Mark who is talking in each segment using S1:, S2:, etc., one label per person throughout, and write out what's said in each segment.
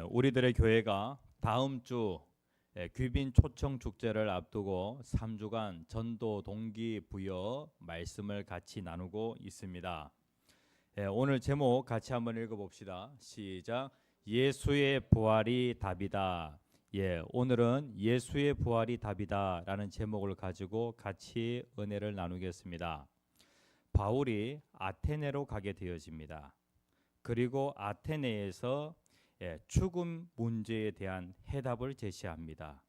S1: 우리들의 교회가 다음 주 귀빈 초청 축제를 앞두고 3주간 전도 동기부여 말씀을 같이 나누고 있습니다. 오늘 제목 같이 한번 읽어봅시다. 시작. 예수의 부활이 답이다. 오늘은 예수의 부활이 답이다 라는 제목을 가지고 같이 은혜를 나누겠습니다. 바울이 아테네로 가게 되어집니다. 그리고 아테네에서 죽음 문제에 대한 해답을 제시합니다.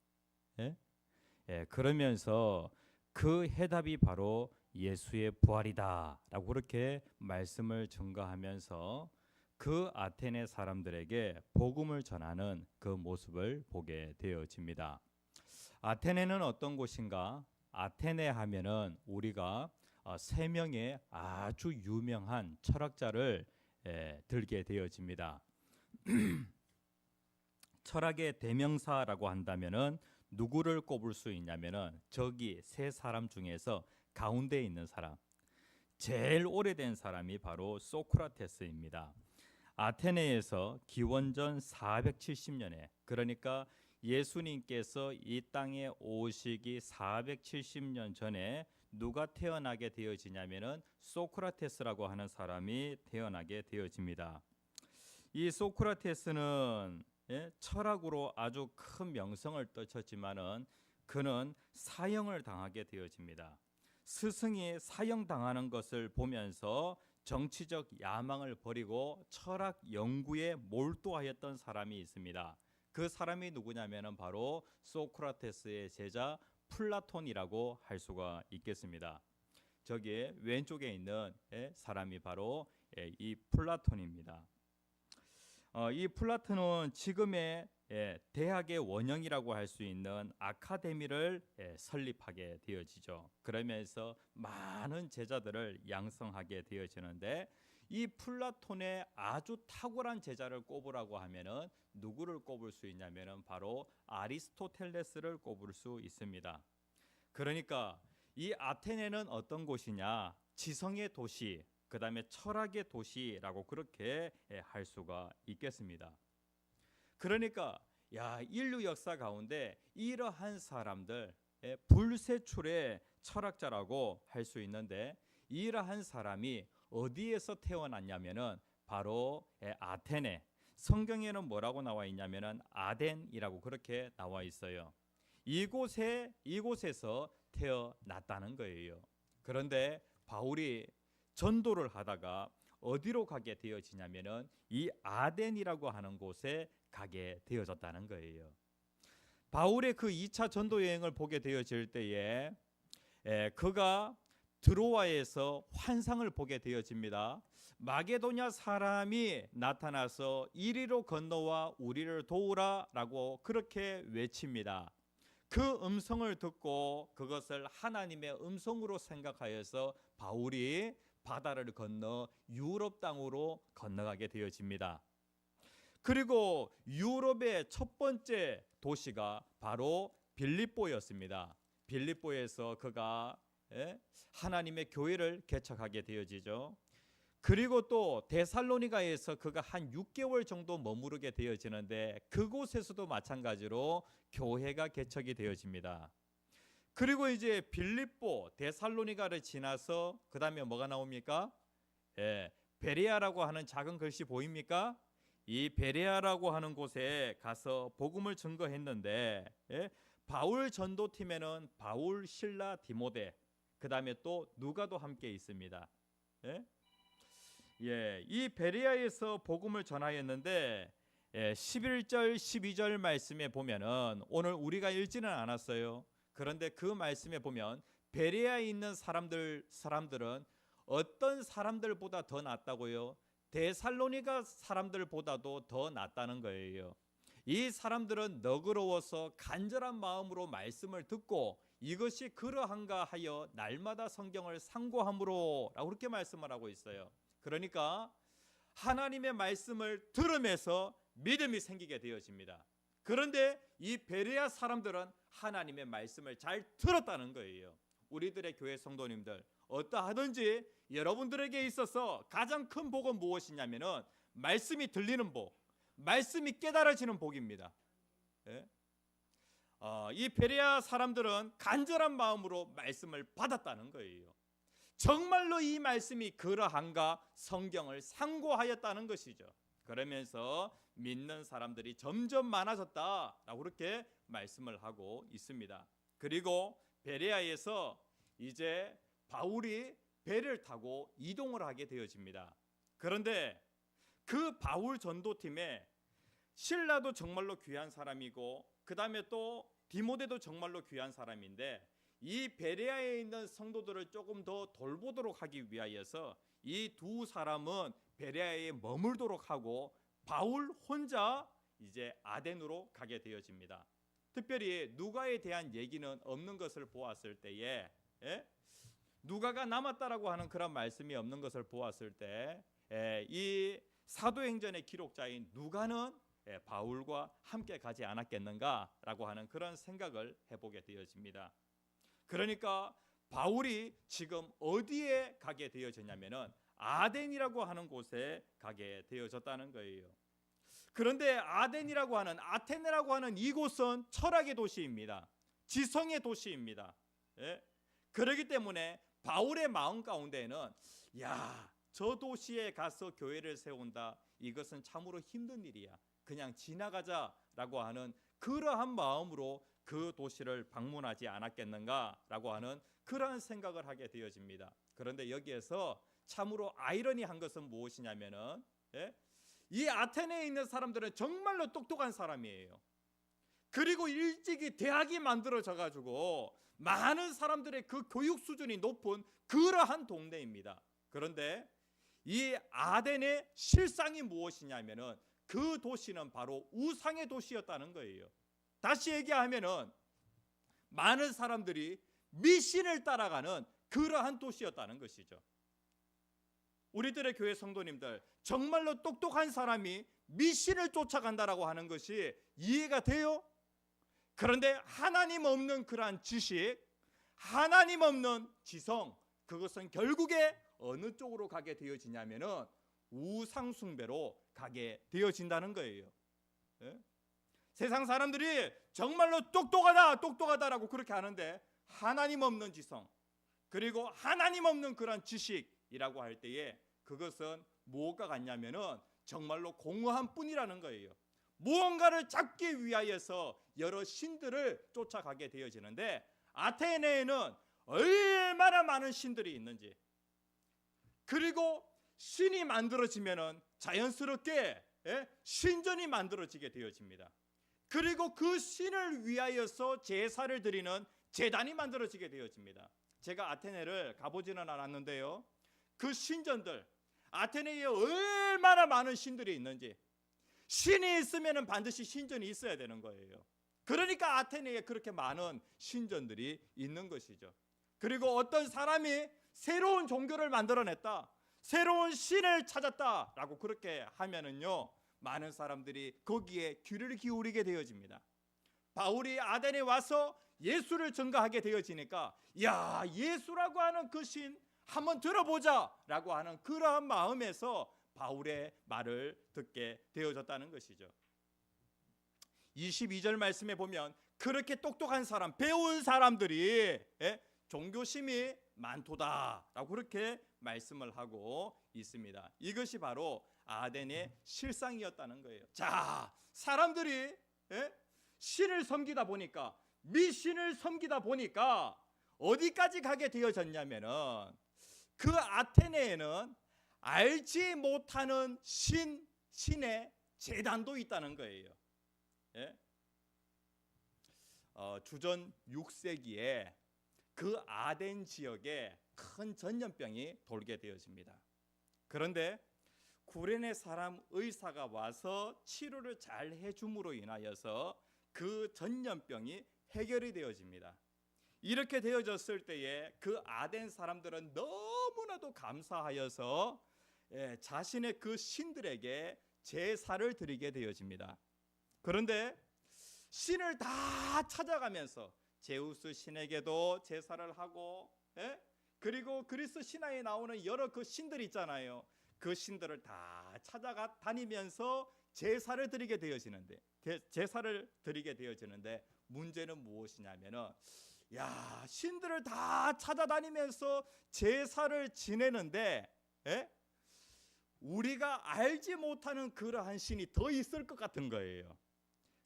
S1: 그러면서 그 해답이 바로 예수의 부활이다 라고 그렇게 말씀을 증거하면서 그 아테네 사람들에게 복음을 전하는 그 모습을 보게 되어집니다. 아테네는 어떤 곳인가? 아테네 하면은 우리가 세 명의 아주 유명한 철학자를 들게 되어집니다. 철학의 대명사라고 한다면은 누구를 꼽을 수 있냐면은 저기 세 사람 중에서 가운데 있는 사람, 제일 오래된 사람이 바로 소크라테스입니다. 아테네에서 기원전 470년에, 그러니까 예수님께서 이 땅에 오시기 470년 전에 누가 태어나게 되어지냐면은 소크라테스라고 하는 사람이 태어나게 되어집니다. 이 소크라테스는 철학으로 아주 큰 명성을 떨쳤지만은 그는 사형을 당하게 되어집니다. 스승이 사형당하는 것을 보면서 정치적 야망을 버리고 철학 연구에 몰두하였던 사람이 있습니다. 그 사람이 누구냐면은 바로 소크라테스의 제자 플라톤이라고 할 수가 있겠습니다. 저기 왼쪽에 있는 사람이 바로 이 플라톤입니다. 이 플라톤은 지금의 대학의 원형이라고 할 수 있는 아카데미를 설립하게 되어지죠. 그러면서 많은 제자들을 양성하게 되어지는데 이 플라톤의 아주 탁월한 제자를 꼽으라고 하면은 누구를 꼽을 수 있냐면은 바로 아리스토텔레스를 꼽을 수 있습니다. 그러니까 이 아테네는 어떤 곳이냐? 지성의 도시, 그 다음에 철학의 도시라고 그렇게 할 수가 있겠습니다. 그러니까 인류 역사 가운데 이러한 사람들, 불세출의 철학자라고 할 수 있는데 이러한 사람이 어디에서 태어났냐면은 바로 아테네. 성경에는 뭐라고 나와 있냐면은 아덴이라고 그렇게 나와 있어요. 이곳에서 태어났다는 거예요. 그런데 바울이 전도를 하다가 어디로 가게 되어지냐면은 이 아덴이라고 하는 곳에 가게 되어졌다는 거예요. 바울의 그 2차 전도 여행을 보게 되어질 때에 그가 드로아에서 환상을 보게 되어집니다. 마게도냐 사람이 나타나서 이리로 건너와 우리를 도우라 라고 그렇게 외칩니다. 그 음성을 듣고 그것을 하나님의 음성으로 생각하여서 바울이 바다를 건너 유럽 땅으로 건너가게 되어집니다. 그리고 유럽의 첫 번째 도시가 바로 빌립보였습니다. 빌립보에서 그가 하나님의 교회를 개척하게 되어지죠. 그리고 또 데살로니가에서 그가 한 6개월 정도 머무르게 되어지는데 그곳에서도 마찬가지로 교회가 개척이 되어집니다. 그리고 이제 빌립보, 데살로니가를 지나서 그 다음에 뭐가 나옵니까? 베레아라고 하는 작은 글씨 보입니까? 이 베레아라고 하는 곳에 가서 복음을 증거했는데 바울 전도팀에는 바울, 실라, 디모데, 그 다음에 또 누가도 함께 있습니다. 이 베레아에서 복음을 전하였는데 11절 12절 말씀에 보면은 오늘 우리가 읽지는 않았어요. 그런데 그 말씀에 보면 베레아에 있는 사람들은 어떤 사람들보다 더 낫다고요? 데살로니가 사람들보다도 더 낫다는 거예요. 이 사람들은 너그러워서 간절한 마음으로 말씀을 듣고 이것이 그러한가 하여 날마다 성경을 상고함으로 라고 그렇게 말씀을 하고 있어요. 그러니까 하나님의 말씀을 들으면서 믿음이 생기게 되어집니다. 그런데 이 베레아 사람들은 하나님의 말씀을 잘 들었다는 거예요. 우리들의 교회 성도님들 어떠하든지 여러분들에게 있어서 가장 큰 복은 무엇이냐면은 말씀이 들리는 복, 말씀이 깨달아지는 복입니다. 예? 이 베레아 사람들은 간절한 마음으로 말씀을 받았다는 거예요. 정말로 이 말씀이 그러한가 성경을 상고하였다는 것이죠. 그러면서 믿는 사람들이 점점 많아졌다라고 그렇게 말씀을 하고 있습니다. 그리고 베레아에서 이제 바울이 배를 타고 이동을 하게 되어집니다. 그런데 그 바울 전도팀에 실라도 정말로 귀한 사람이고 그 다음에 또 디모데도 정말로 귀한 사람인데 이 베레아에 있는 성도들을 조금 더 돌보도록 하기 위하여서 이 두 사람은 베레아에 머물도록 하고 바울 혼자 이제 아덴으로 가게 되어집니다. 특별히 누가에 대한 얘기는 없는 것을 보았을 때에 누가가 남았다라고 하는 그런 말씀이 없는 것을 보았을 때 이 사도행전의 기록자인 누가는 바울과 함께 가지 않았겠는가라고 하는 그런 생각을 해보게 되어집니다. 그러니까 바울이 지금 어디에 가게 되어졌냐면은 아덴이라고 하는 곳에 가게 되어졌다는 거예요. 그런데 아덴이라고 하는 아테네라고 하는 이곳은 철학의 도시입니다. 지성의 도시입니다. 그렇기 때문에 바울의 마음 가운데에는 저 도시에 가서 교회를 세운다. 이것은 참으로 힘든 일이야. 그냥 지나가자라고 하는 그러한 마음으로 그 도시를 방문하지 않았겠는가라고 하는 그러한 생각을 하게 되어집니다. 그런데 여기에서 참으로 아이러니한 것은 무엇이냐면은 이 아테네에 있는 사람들은 정말로 똑똑한 사람이에요. 그리고 일찍이 대학이 만들어져 가지고 많은 사람들의 그 교육 수준이 높은 그러한 동네입니다. 그런데 이 아덴의 실상이 무엇이냐면은 그 도시는 바로 우상의 도시였다는 거예요. 다시 얘기하면은 많은 사람들이 미신을 따라가는 그러한 도시였다는 것이죠. 우리들의 교회 성도님들, 정말로 똑똑한 사람이 미신을 쫓아간다라고 하는 것이 이해가 돼요? 그런데 하나님 없는 그러한 지식, 하나님 없는 지성, 그것은 결국에 어느 쪽으로 가게 되어지냐면은 우상 숭배로 가게 되어진다는 거예요. 세상 사람들이 정말로 똑똑하다라고 그렇게 하는데 하나님 없는 지성, 그리고 하나님 없는 그런 지식이라고 할 때에 그것은 무엇과 같냐면은 정말로 공허한 뿐이라는 거예요. 무언가를 잡기 위하여서 여러 신들을 쫓아가게 되어지는데 아테네에는 얼마나 많은 신들이 있는지, 그리고 신이 만들어지면은 자연스럽게 신전이 만들어지게 되어집니다. 그리고 그 신을 위하여서 제사를 드리는 제단이 만들어지게 되어집니다. 제가 아테네를 가보지는 않았는데요, 그 신전들, 아테네에 얼마나 많은 신들이 있는지, 신이 있으면 반드시 신전이 있어야 되는 거예요. 그러니까 아테네에 그렇게 많은 신전들이 있는 것이죠. 그리고 어떤 사람이 새로운 종교를 만들어냈다, 새로운 신을 찾았다라고 그렇게 하면은요, 많은 사람들이 거기에 귀를 기울이게 되어집니다. 바울이 아덴에 와서 예수를 전가하게 되어지니까 예수라고 하는 그 신 한번 들어보자라고 하는 그러한 마음에서 바울의 말을 듣게 되어졌다는 것이죠. 22절 말씀에 보면 그렇게 똑똑한 사람, 배운 사람들이 종교심이 많도다라고 그렇게 말씀을 하고 있습니다. 이것이 바로 아덴의 실상이었다는 거예요. 자, 사람들이 신을 섬기다 보니까, 미신을 섬기다 보니까 어디까지 가게 되어졌냐면은 그 아테네에는 알지 못하는 신의 제단도 있다는 거예요. 주전 6세기에 그 아덴 지역에 큰 전염병이 돌게 되어집니다. 그런데 구레네 사람 의사가 와서 치료를 잘 해줌으로 인하여서 그 전염병이 해결이 되어집니다. 이렇게 되어졌을 때에 그 아덴 사람들은 너무나도 감사하여서 자신의 그 신들에게 제사를 드리게 되어집니다. 그런데 신을 다 찾아가면서 제우스 신에게도 제사를 하고, 그리고 그리스 신화에 나오는 여러 그 신들 있잖아요. 그 신들을 다 찾아가 다니면서 제사를 드리게 되어지는데 제사를 드리게 되어지는데 문제는 무엇이냐면은 야, 신들을 다 찾아다니면서 제사를 지내는데 우리가 알지 못하는 그러한 신이 더 있을 것 같은 거예요.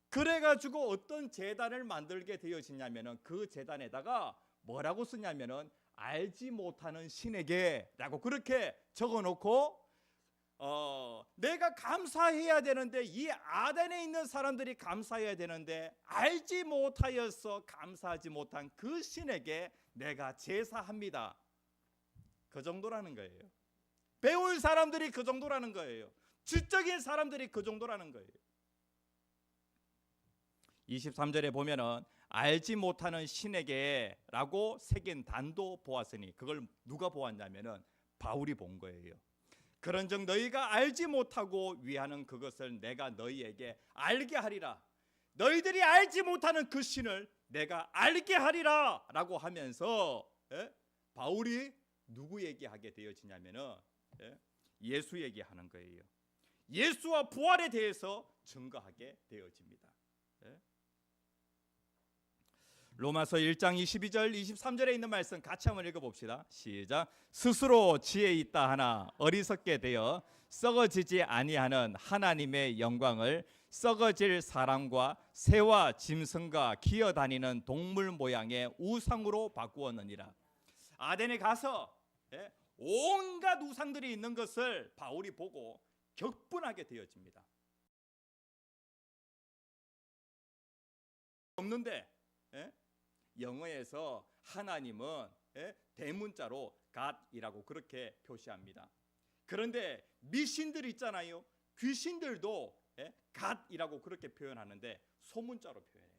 S1: 그래가지고 어떤 제단을 만들게 되어지냐면은 그 제단에다가 뭐라고 쓰냐면은 알지 못하는 신에게라고 그렇게 적어놓고 내가 감사해야 되는데 이 아덴에 있는 사람들이 감사해야 되는데 알지 못하여서 감사하지 못한 그 신에게 내가 제사합니다. 그 정도라는 거예요. 배울 사람들이 그 정도라는 거예요. 지적인 사람들이 그 정도라는 거예요. 23절에 보면은 알지 못하는 신에게 라고 새긴 단도 보았으니 그걸 누가 보았냐면은 바울이 본 거예요. 그런즉 너희가 알지 못하고 위하는 그것을 내가 너희에게 알게 하리라. 너희들이 알지 못하는 그 신을 내가 알게 하리라 라고 하면서 바울이 누구 얘기하게 되어지냐면은 예수 얘기하는 거예요. 예수와 부활에 대해서 증거하게 되어집니다. 로마서 1장 22절 23절에 있는 말씀 같이 한번 읽어봅시다. 시작. 스스로 지혜 있다 하나 어리석게 되어 썩어지지 아니하는 하나님의 영광을 썩어질 사람과 새와 짐승과 기어다니는 동물 모양의 우상으로 바꾸었느니라. 아덴에 가서 온갖 우상들이 있는 것을 바울이 보고 격분하게 되어집니다. 없는데 영어에서 하나님은 대문자로 God이라고 그렇게 표시합니다. 그런데 미신들 있잖아요. 귀신들도 God이라고 그렇게 표현하는데 소문자로 표현해요.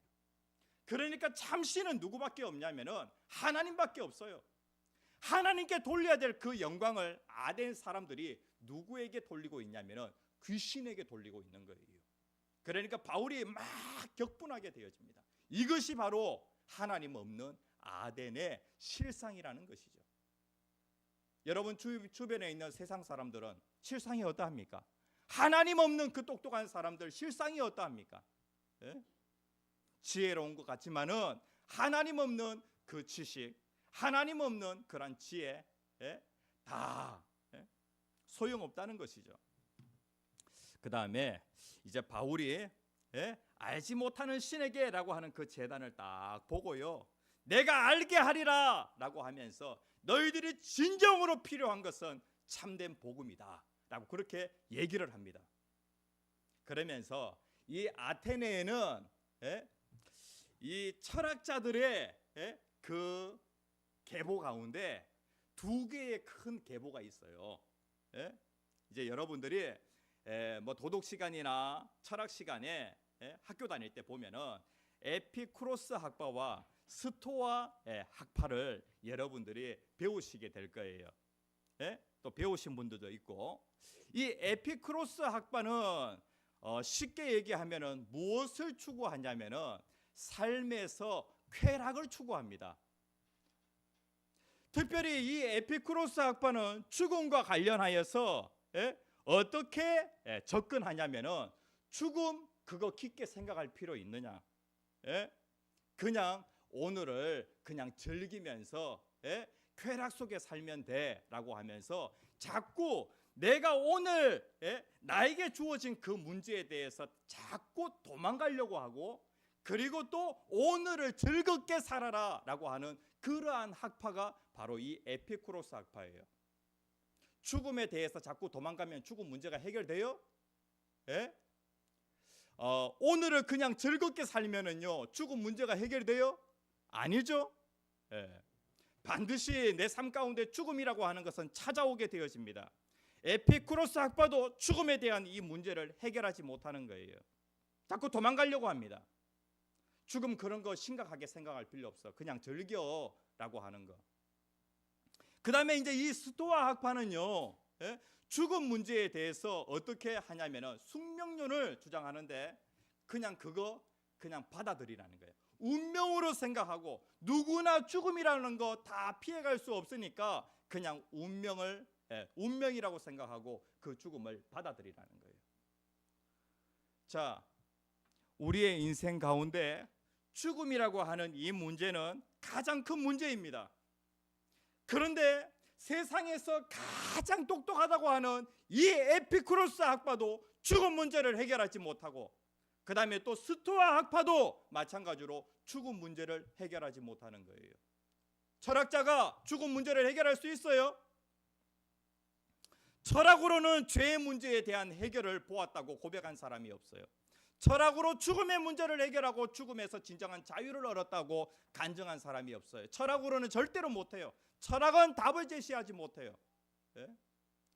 S1: 그러니까 참신은 누구밖에 없냐면은 하나님밖에 없어요. 하나님께 돌려야 될 그 영광을 아덴 사람들이 누구에게 돌리고 있냐면은 귀신에게 돌리고 있는 거예요. 그러니까 바울이 막 격분하게 되어집니다. 이것이 바로 하나님 없는 아덴의 실상이라는 것이죠. 여러분 주변에 있는 세상 사람들은 실상이 어떠합니까? 하나님 없는 그 똑똑한 사람들 실상이 어떠합니까? 지혜로운 것 같지만은 하나님 없는 그 지식, 하나님 없는 그런 지혜 다 소용없다는 것이죠. 그 다음에 이제 바울이 알지 못하는 신에게라고 하는 그 제단을 딱 보고요, 내가 알게 하리라 라고 하면서 너희들이 진정으로 필요한 것은 참된 복음이다 라고 그렇게 얘기를 합니다. 그러면서 이 아테네에는 이 철학자들의 그 계보 가운데 두 개의 큰 계보가 있어요. 이제 여러분들이 뭐 도덕 시간이나 철학 시간에 학교 다닐 때 보면은 에피쿠로스 학파와 스토아 학파를 여러분들이 배우시게 될 거예요. 또 배우신 분들도 있고, 이 에피쿠로스 학파는 쉽게 얘기하면은 무엇을 추구하냐면은 삶에서 쾌락을 추구합니다. 특별히 이 에피쿠로스 학파는 죽음과 관련하여서 어떻게 접근하냐면은 죽음 그거 깊게 생각할 필요 있느냐? 그냥 오늘을 그냥 즐기면서 쾌락 속에 살면 돼라고 하면서 자꾸 내가 오늘 나에게 주어진 그 문제에 대해서 자꾸 도망가려고 하고, 그리고 또 오늘을 즐겁게 살아라라고 하는 그러한 학파가 바로 이 에피쿠로스 학파예요. 죽음에 대해서 자꾸 도망가면 죽음 문제가 해결돼요? 오늘을 그냥 즐겁게 살면은요 죽음 문제가 해결돼요? 아니죠. 반드시 내 삶 가운데 죽음이라고 하는 것은 찾아오게 되어집니다. 에피쿠로스 학파도 죽음에 대한 이 문제를 해결하지 못하는 거예요. 자꾸 도망가려고 합니다. 죽음 그런 거 심각하게 생각할 필요 없어, 그냥 즐겨라고 하는 거. 그 다음에 이제 이 스토아 학파는요 죽음 문제에 대해서 어떻게 하냐면은 숙명론을 주장하는데 그냥 그거 그냥 받아들이라는 거예요. 운명으로 생각하고 누구나 죽음이라는 거 다 피해갈 수 없으니까 그냥 운명이라고 생각하고 그 죽음을 받아들이라는 거예요. 자, 우리의 인생 가운데 죽음이라고 하는 이 문제는 가장 큰 문제입니다. 그런데 세상에서 가장 똑똑하다고 하는 이 에피쿠로스 학파도 죽음 문제를 해결하지 못하고, 그 다음에 또 스토아 학파도 마찬가지로 죽음 문제를 해결하지 못하는 거예요. 철학자가 죽음 문제를 해결할 수 있어요? 철학으로는 죄의 문제에 대한 해결을 보았다고 고백한 사람이 없어요. 철학으로 죽음의 문제를 해결하고 죽음에서 진정한 자유를 얻었다고 간증한 사람이 없어요. 철학으로는 절대로 못해요. 철학은 답을 제시하지 못해요. 예?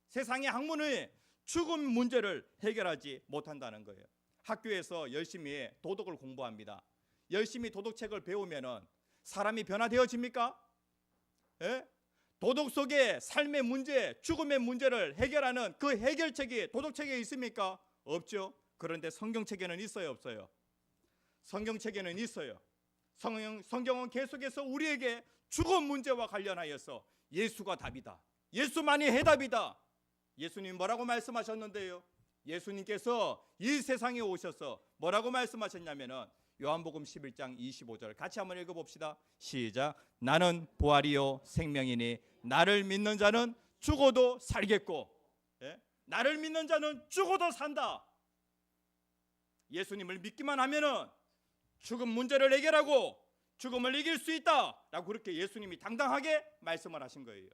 S1: 세상의 학문의 죽음 문제를 해결하지 못한다는 거예요. 학교에서 열심히 도덕을 공부합니다. 열심히 도덕책을 배우면은 사람이 변화되어집니까? 예? 도덕 속에 삶의 문제, 죽음의 문제를 해결하는 그 해결책이 도덕책에 있습니까? 없죠. 그런데 성경책에는 있어요, 없어요? 성경책에는 있어요. 성경은 계속해서 우리에게 죽음 문제와 관련하여서 예수가 답이다, 예수만이 해답이다. 예수님 뭐라고 말씀하셨는데요? 예수님께서 이 세상에 오셔서 뭐라고 말씀하셨냐면은 요한복음 11장 25절 같이 한번 읽어봅시다. 시작. 나는 부활이요 생명이니 나를 믿는 자는 죽어도 살겠고, 예? 나를 믿는 자는 죽어도 산다. 예수님을 믿기만 하면은 죽음 문제를 해결하고 죽음을 이길 수 있다라고 그렇게 예수님이 당당하게 말씀을 하신 거예요.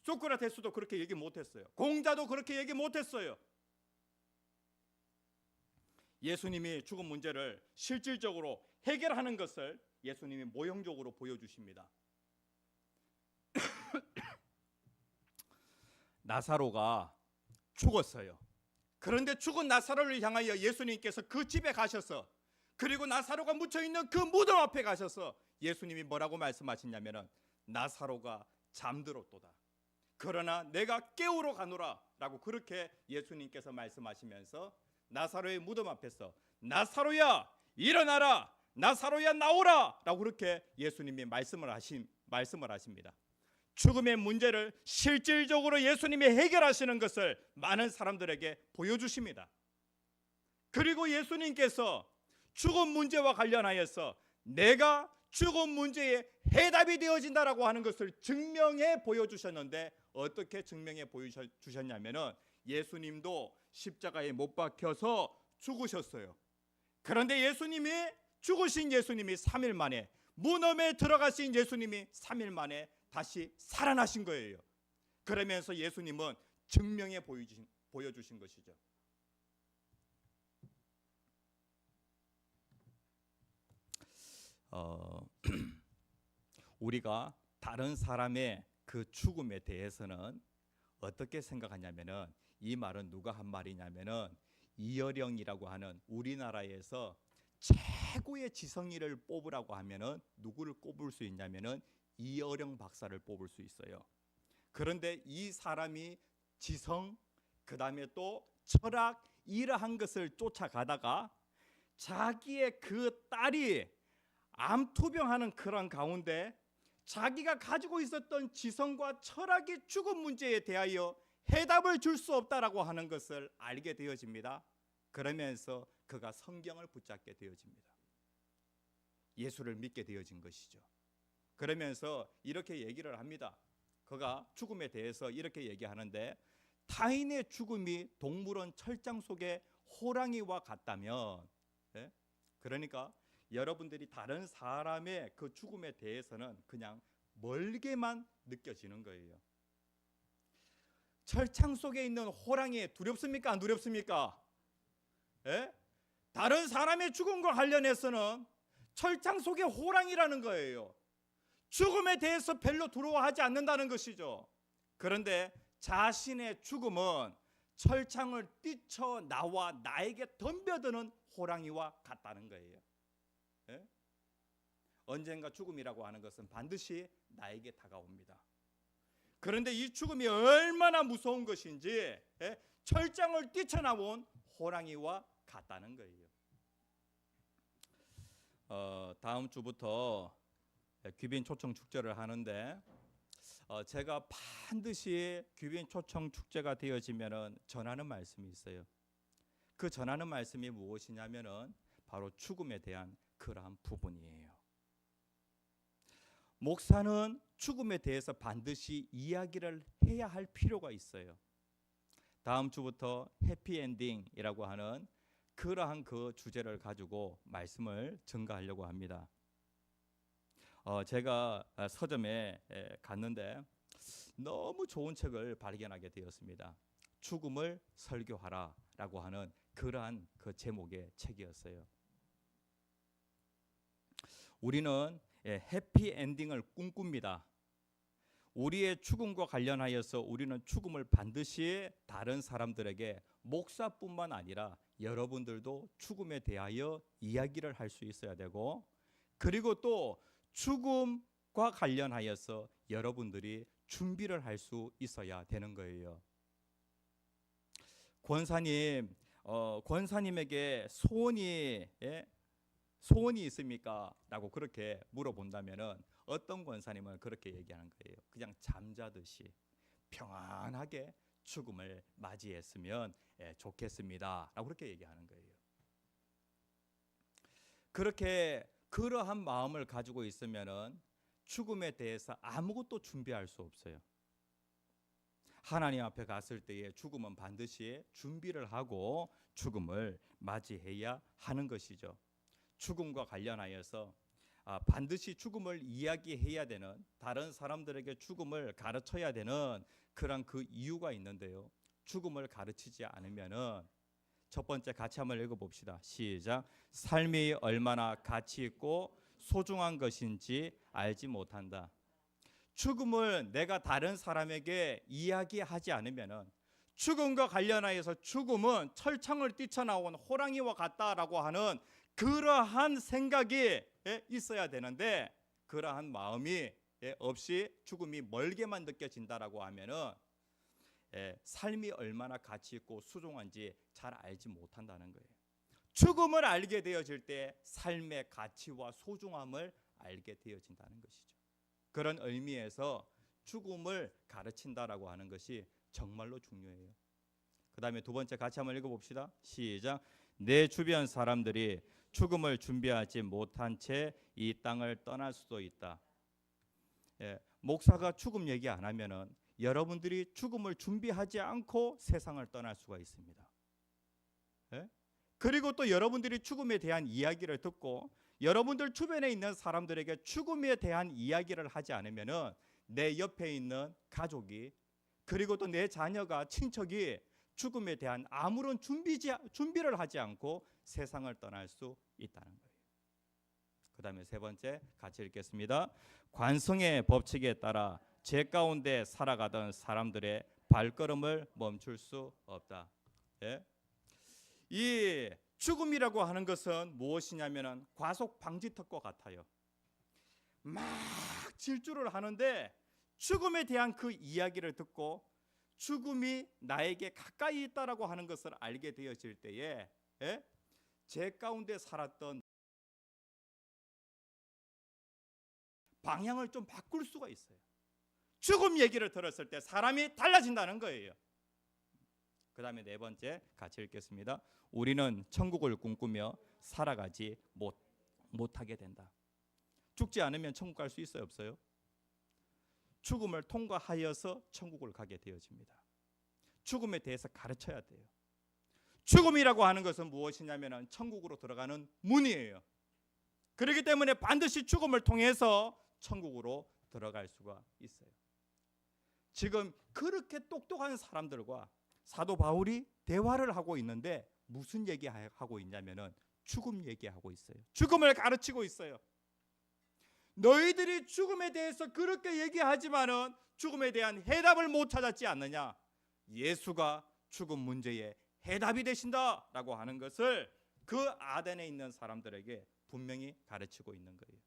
S1: 소크라테스도 그렇게 얘기 못했어요. 공자도 그렇게 얘기 못했어요. 예수님이 죽음 문제를 실질적으로 해결하는 것을 예수님이 모형적으로 보여주십니다. 나사로가 죽었어요. 그런데 죽은 나사로를 향하여 예수님께서 그 집에 가셔서, 그리고 나사로가 묻혀있는 그 무덤 앞에 가셔서 예수님이 뭐라고 말씀하시냐면은 나사로가 잠들었도다, 그러나 내가 깨우러 가노라 라고 그렇게 예수님께서 말씀하시면서 나사로의 무덤 앞에서 나사로야 일어나라, 나사로야 나오라 라고 그렇게 예수님이 말씀을 하십니다. 죽음의 문제를 실질적으로 예수님이 해결하시는 것을 많은 사람들에게 보여주십니다. 그리고 예수님께서 죽음 문제와 관련하여서 내가 죽음 문제의 해답이 되어진다라고 하는 것을 증명해 보여주셨는데, 어떻게 증명해 보여주셨냐면은 예수님도 십자가에 못 박혀서 죽으셨어요. 그런데 예수님이 죽으신 예수님이 3일 만에, 무덤에 들어가신 예수님이 3일 만에 다시 살아나신 거예요. 그러면서 예수님은 증명해 보여주신 것이죠. 우리가 다른 사람의 그 죽음에 대해서는 어떻게 생각하냐면은, 이 말은 누가 한 말이냐면은 이어령이라고 하는 우리나라에서 최고의 지성인을 뽑으라고 하면은 누구를 꼽을 수 있냐면은 이어령 박사를 뽑을 수 있어요. 그런데 이 사람이 지성, 그 다음에 또 철학, 이러한 것을 쫓아가다가 자기의 그 딸이 암투병하는 그런 가운데 자기가 가지고 있었던 지성과 철학의 죽음 문제에 대하여 해답을 줄 수 없다라고 하는 것을 알게 되어집니다. 그러면서 그가 성경을 붙잡게 되어집니다. 예수를 믿게 되어진 것이죠. 그러면서 이렇게 얘기를 합니다. 그가 죽음에 대해서 이렇게 얘기하는데, 타인의 죽음이 동물원 철장 속의 호랑이와 같다면, 예? 그러니까 여러분들이 다른 사람의 그 죽음에 대해서는 그냥 멀게만 느껴지는 거예요. 철창 속에 있는 호랑이 두렵습니까? 안 두렵습니까? 예? 다른 사람의 죽음과 관련해서는 철창 속의 호랑이라는 거예요. 죽음에 대해서 별로 두려워하지 않는다는 것이죠. 그런데 자신의 죽음은 철창을 뛰쳐나와 나에게 덤벼드는 호랑이와 같다는 거예요. 예? 언젠가 죽음이라고 하는 것은 반드시 나에게 다가옵니다. 그런데 이 죽음이 얼마나 무서운 것인지, 예? 철장을 뛰쳐나온 호랑이와 같다는 거예요. 다음 주부터 귀빈 초청 축제를 하는데, 제가 반드시 귀빈 초청 축제가 되어지면은 전하는 말씀이 있어요. 그 전하는 말씀이 무엇이냐면은 바로 죽음에 대한 그러한 부분이에요. 목사는 죽음에 대해서 반드시 이야기를 해야 할 필요가 있어요. 다음 주부터 해피엔딩이라고 하는 그러한 그 주제를 가지고 말씀을 전가하려고 합니다. 제가 서점에 갔는데 너무 좋은 책을 발견하게 되었습니다. 죽음을 설교하라라고 하는 그러한 그 제목의 책이었어요. 우리는 해피엔딩을 꿈꿉니다. 우리의 죽음과 관련하여서 우리는 죽음을 반드시 다른 사람들에게, 목사뿐만 아니라 여러분들도 죽음에 대하여 이야기를 할 수 있어야 되고, 그리고 또 죽음과 관련하여서 여러분들이 준비를 할 수 있어야 되는 거예요. 권사님에게 소원이 있습니까? 라고 그렇게 물어본다면은 어떤 권사님은 그렇게 얘기하는 거예요. 그냥 잠자듯이 평안하게 죽음을 맞이했으면 좋겠습니다. 라고 그렇게 얘기하는 거예요. 그렇게 그러한 마음을 가지고 있으면은 죽음에 대해서 아무것도 준비할 수 없어요. 하나님 앞에 갔을 때에 죽음은 반드시 준비를 하고 죽음을 맞이해야 하는 것이죠. 죽음과 관련하여서 반드시 죽음을 이야기해야 되는, 다른 사람들에게 죽음을 가르쳐야 되는 그런 그 이유가 있는데요. 죽음을 가르치지 않으면은 첫 번째 같이 한번 읽어봅시다. 시작. 삶이 얼마나 가치 있고 소중한 것인지 알지 못한다. 죽음을 내가 다른 사람에게 이야기하지 않으면은, 죽음과 관련하여서 죽음은 철창을 뛰쳐나온 호랑이와 같다라고 하는 그러한 생각이 있어야 되는데, 그러한 마음이 없이 죽음이 멀게만 느껴진다라고 하면은 삶이 얼마나 가치 있고 소중한지 잘 알지 못한다는 거예요. 죽음을 알게 되어질 때 삶의 가치와 소중함을 알게 되어진다는 것이죠. 그런 의미에서 죽음을 가르친다라고 하는 것이 정말로 중요해요. 그 다음에 두 번째 같이 한번 읽어봅시다. 시작. 내 주변 사람들이 죽음을 준비하지 못한 채 이 땅을 떠날 수도 있다. 목사가 죽음 얘기 안 하면은 여러분들이 죽음을 준비하지 않고 세상을 떠날 수가 있습니다. 그리고 또 여러분들이 죽음에 대한 이야기를 듣고 여러분들 주변에 있는 사람들에게 죽음에 대한 이야기를 하지 않으면은 내 옆에 있는 가족이, 그리고 또 내 자녀가, 친척이 죽음에 대한 아무런 준비를 하지 않고 세상을 떠날 수 있다는 거예요. 그 다음에 세 번째 같이 읽겠습니다. 관성의 법칙에 따라 죄 가운데 살아가던 사람들의 발걸음을 멈출 수 없다. 이 죽음이라고 하는 것은 무엇이냐면은 과속 방지턱과 같아요. 막 질주를 하는데 죽음에 대한 그 이야기를 듣고 죽음이 나에게 가까이 있다라고 하는 것을 알게 되어질 때에 죄 가운데 살았던 방향을 좀 바꿀 수가 있어요. 죽음 얘기를 들었을 때 사람이 달라진다는 거예요. 그 다음에 네 번째 같이 읽겠습니다. 우리는 천국을 꿈꾸며 살아가지 못하게 된다. 죽지 않으면 천국 갈 수 있어요, 없어요? 죽음을 통과하여서 천국을 가게 되어집니다. 죽음에 대해서 가르쳐야 돼요. 죽음이라고 하는 것은 무엇이냐면 천국으로 들어가는 문이에요. 그렇기 때문에 반드시 죽음을 통해서 천국으로 들어갈 수가 있어요. 지금 그렇게 똑똑한 사람들과 사도 바울이 대화를 하고 있는데 무슨 얘기하고 있냐면은 죽음 얘기하고 있어요. 죽음을 가르치고 있어요. 너희들이 죽음에 대해서 그렇게 얘기하지만은 죽음에 대한 해답을 못 찾았지 않느냐? 예수가 죽음 문제의 해답이 되신다라고 하는 것을 그 아덴에 있는 사람들에게 분명히 가르치고 있는 거예요.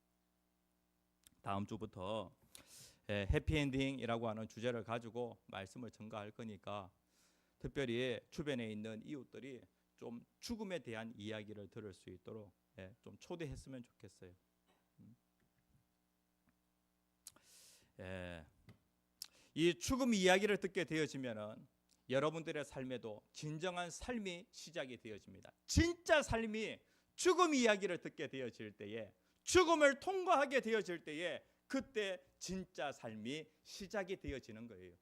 S1: 다음 주부터 해피엔딩이라고 하는 주제를 가지고 말씀을 전가할 거니까 특별히 주변에 있는 이웃들이 좀 죽음에 대한 이야기를 들을 수 있도록 좀 초대했으면 좋겠어요. 이 죽음 이야기를 듣게 되어지면은 여러분들의 삶에도 진정한 삶이 시작이 되어집니다. 진짜 삶이 죽음 이야기를 듣게 되어질 때에, 죽음을 통과하게 되어질 때에 그때 진짜 삶이 시작이 되어지는 거예요.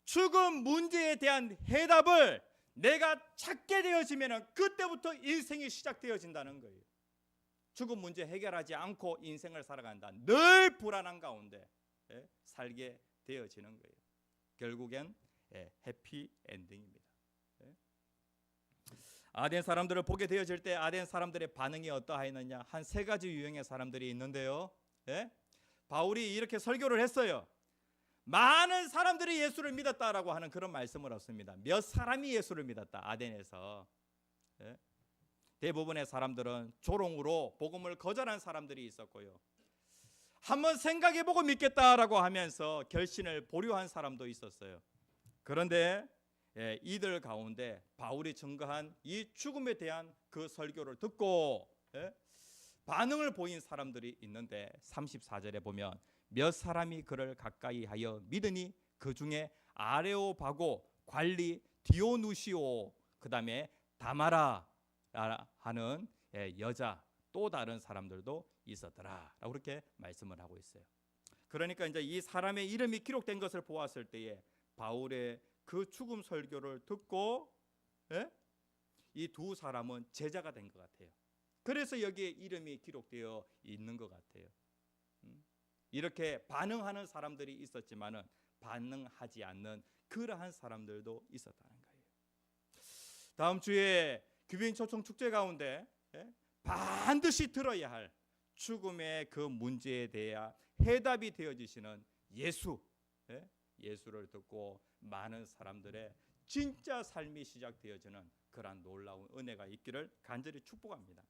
S1: 죽음 문제에 대한 해답을 내가 찾게 되어지면 그때부터 인생이 시작되어진다는 거예요. 죽음 문제 해결하지 않고 인생을 살아간다, 늘 불안한 가운데 살게 되어지는 거예요. 결국엔 해피 엔딩입니다. 아덴 사람들을 보게 되어질 때 아덴 사람들의 반응이 어떠하였느냐? 한 세 가지 유형의 사람들이 있는데요. 바울이 이렇게 설교를 했어요. 많은 사람들이 예수를 믿었다라고 하는 그런 말씀을 얻습니다. 몇 사람이 예수를 믿었다, 아덴에서. 대부분의 사람들은 조롱으로 복음을 거절한 사람들이 있었고요, 한번 생각해보고 믿겠다라고 하면서 결신을 보류한 사람도 있었어요. 그런데 이들 가운데 바울이 증거한 이 죽음에 대한 그 설교를 듣고 반응을 보인 사람들이 있는데 34절에 보면 몇 사람이 그를 가까이 하여 믿으니 그 중에 아레오바고 관리 디오누시오, 그 다음에 다마라 하는 여자 또 다른 사람들도 있었더라 라고 그렇게 말씀을 하고 있어요. 그러니까 이제 이 사람의 이름이 기록된 것을 보았을 때에 바울의 그 죽음 설교를 듣고 이 두 사람은 제자가 된 것 같아요. 그래서 여기에 이름이 기록되어 있는 것 같아요. 이렇게 반응하는 사람들이 있었지만은 반응하지 않는 그러한 사람들도 있었다는 거예요. 다음 주에 규빈 초청 축제 가운데 반드시 들어야 할 죽음의 그 문제에 대한 해답이 되어지시는 예수를 듣고 많은 사람들의 진짜 삶이 시작되어지는 그러한 놀라운 은혜가 있기를 간절히 축복합니다.